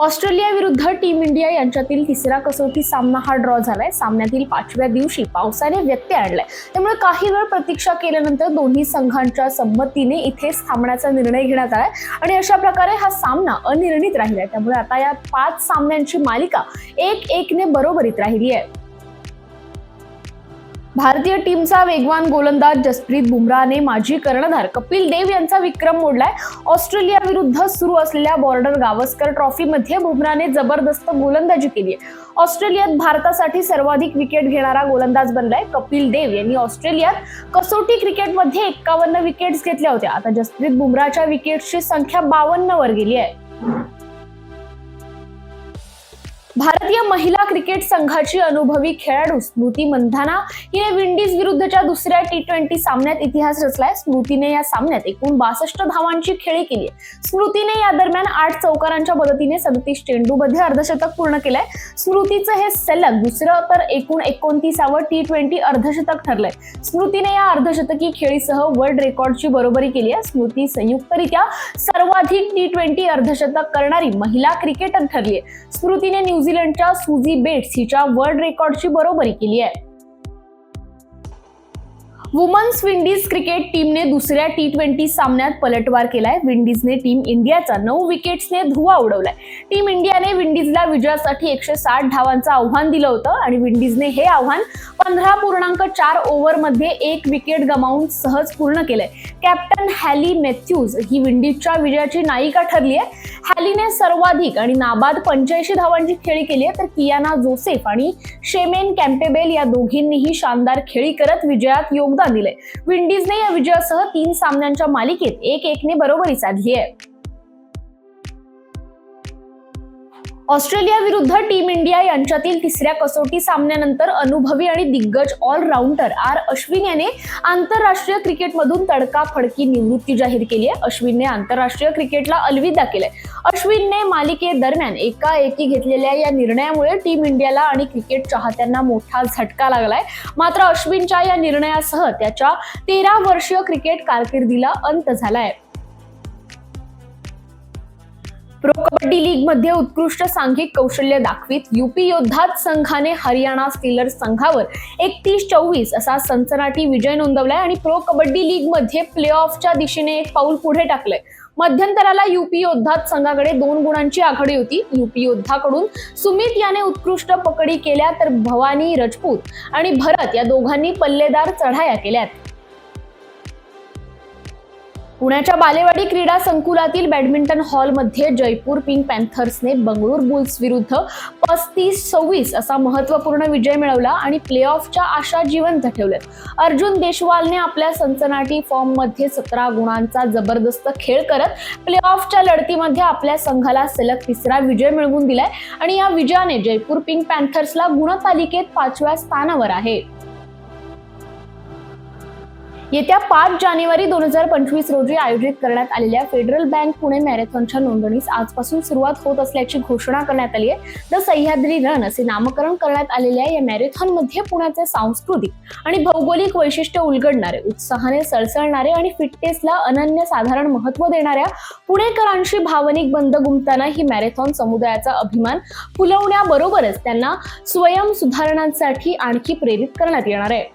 Australia विरुद्ध team India यांच्यातील तिसरा कसोटी सामना हा ड्रॉ झालाय। सामन्यातील 5व्या दिवशी पावसाने व्यत्यय आणलाय, त्यामुळे काही वेळ प्रतीक्षा केल्यानंतर दोन्ही संघांच्या संमतीने इथेच थांबण्याचा निर्णय घेण्यात आलाय आणि अशा प्रकारे हा सामना अनिर्णित राहिलाय। त्यामुळे आता या 5 सामन्यांची मालिका 1-1 ने बरोबरीत राहिली आहे। भारतीय टीमचा वेगवान गोलंदाज जसप्रीत बुमराहने माजी कर्णधार कपिल देव यांचा विक्रम मोडलाय। ऑस्ट्रेलिया विरुद्ध सुरू असलेल्या बॉर्डर गावस्कर ट्रॉफीमध्ये बुमराहने जबरदस्त गोलंदाजी केली आहे। ऑस्ट्रेलियात भारतासाठी सर्वाधिक विकेट घेणारा गोलंदाज बनलाय। कपिल देव यांनी ऑस्ट्रेलियात कसोटी क्रिकेटमध्ये 51 विकेट्स घेतल्या होत्या। आता जसप्रीत बुमराहच्या विकेट्सची संख्या 52 वर गेली आहे। भारतीय महिला क्रिकेट संघाची अनुभवी खेळाडू स्मृती मंधाना हिने विंडीज विरुद्धच्या दुसऱ्या T20 सामन्यात इतिहास रचलाय। स्मृतीने या सामन्यात एकूण 62 धावांची खेळी केली आहे। स्मृतीने या दरम्यान 8 चौकारांच्या मदतीने 37 चेंडूमध्ये अर्धशतक पूर्ण केलंय। स्मृतीचं हे सलग दुसरं तर एकूण 29वं T20 अर्धशतक ठरलंय। स्मृतीने या अर्धशतकी खेळीसह वर्ल्ड रेकॉर्डची बरोबरी केली आहे। स्मृती संयुक्तरित्या सर्वाधिक T20 अर्धशतक करणारी महिला क्रिकेटर ठरली आहे। स्मृतीने न्यूझीलंडच्या सुझी बेट्स हिच्या वर्ल्ड रेकॉर्डची बरोबरी केली आहे। वुमन्स विंडीज क्रिकेट टीमने दुसऱ्या T20 सामन्यात पलटवार केलाय। विंडीजने टीम इंडियाचा 9 विकेट्सने धुव्वा उडवलाय। टीम इंडियाने विंडीजला विजयासाठी 160 धावांचं आव्हान दिलं होतं आणि विंडीजने हे आव्हान 15.4 ओव्हरमध्ये 1 विकेट गमावून सहज पूर्ण केलंय। कॅप्टन हॅली मॅथ्यूज ही विंडीजच्या विजयाची नायिका ठरली आहे। हॅलीने सर्वाधिक आणि नाबाद 85 धावांची खेळी केली आहे, तर कियाना जोसेफ आणि शेमेन कॅम्पेबेल या दोघींनीही शानदार खेळी करत विजयात योगदान दिले। विंडीजने या विजयासह 3 सामन्यांच्या मालिकेत 1-1 ने बरोबरी साधली आहे। ऑस्ट्रेलिया विरुद्ध टीम इंडिया यांच्यातील तिसऱ्या कसोटी सामन्यानंतर अनुभवी आणि दिग्गज ऑलराऊंडर अश्विन याने आंतरराष्ट्रीय क्रिकेटमधून तडकाफडकी निवृत्ती जाहीर केली आहे। अश्विनने आंतरराष्ट्रीय क्रिकेटला अलविदा केलंय। अश्विनने मालिकेदरम्यान एकाएकी घेतलेल्या या निर्णयामुळे टीम इंडियाला आणि क्रिकेट चाहत्यांना मोठा झटका लागलाय। मात्र अश्विनच्या या निर्णयासह त्याच्या 13 वर्षीय क्रिकेट कारकिर्दीला अंत झालाय। प्रो कबड्डी लीग मध्ये उत्कृष्ट सांघिक कौशल्य दाखवित यूपी योद्धात संघाने हरियाणा स्टीलर्स संघावर 31-24 असा सनसनाटी विजय नोंदवलाय आणि प्रो कबड्डी लीग मध्ये प्ले ऑफच्या दिशेने एक पाऊल पुढे टाकलंय। मध्यंतराला यूपी योद्धात संघाकडे 2 गुणांची आघाडी होती। यूपी योद्धाकडून सुमित याने उत्कृष्ट पकडी केल्या, तर भवानी राजपूत आणि भरत या दोघांनी पल्लेदार चढाया केल्यात। पुण्याच्या बालेवाडी क्रीडा संकुलातील बॅडमिंटन हॉलमध्ये जयपूर पिंक पॅन्थर्सने बंगळूर बुल्स विरुद्ध 35-26 असा महत्त्वपूर्ण विजय मिळवला आणि प्ले ऑफच्या आशा जिवंत ठेवल्यात। अर्जुन देशवालने आपल्या सनसनाटी फॉर्ममध्ये 17 गुणांचा जबरदस्त खेळ करत प्ले ऑफच्या लढतीमध्ये आपल्या संघाला सलग 3रा विजय मिळवून दिलाय आणि या विजयाने जयपूर पिंक पॅन्थर्सला गुणतालिकेत 5व्या स्थानावर आहे। येत्या 5 जानेवारी 2025 रोजी आयोजित करण्यात आलेल्या फेडरल बँक पुणे मॅरेथॉनच्या नोंदणीस आजपासून सुरुवात होत असल्याची घोषणा करण्यात आली आहे। द सह्याद्री रन असे नामकरण करण्यात आलेल्या या मॅरेथॉनमध्ये पुण्याचे सांस्कृतिक आणि भौगोलिक वैशिष्ट्य उलगडणारे, उत्साहाने सळसळणारे आणि फिटनेसला अनन्यसाधारण महत्त्व देणाऱ्या पुणेकरांशी भावनिक बंध गुंतताना ही मॅरेथॉन समुदायाचा अभिमान फुलवण्याबरोबरच त्यांना स्वयं सुधारणांसाठी आणखी प्रेरित करण्यात येणार आहे।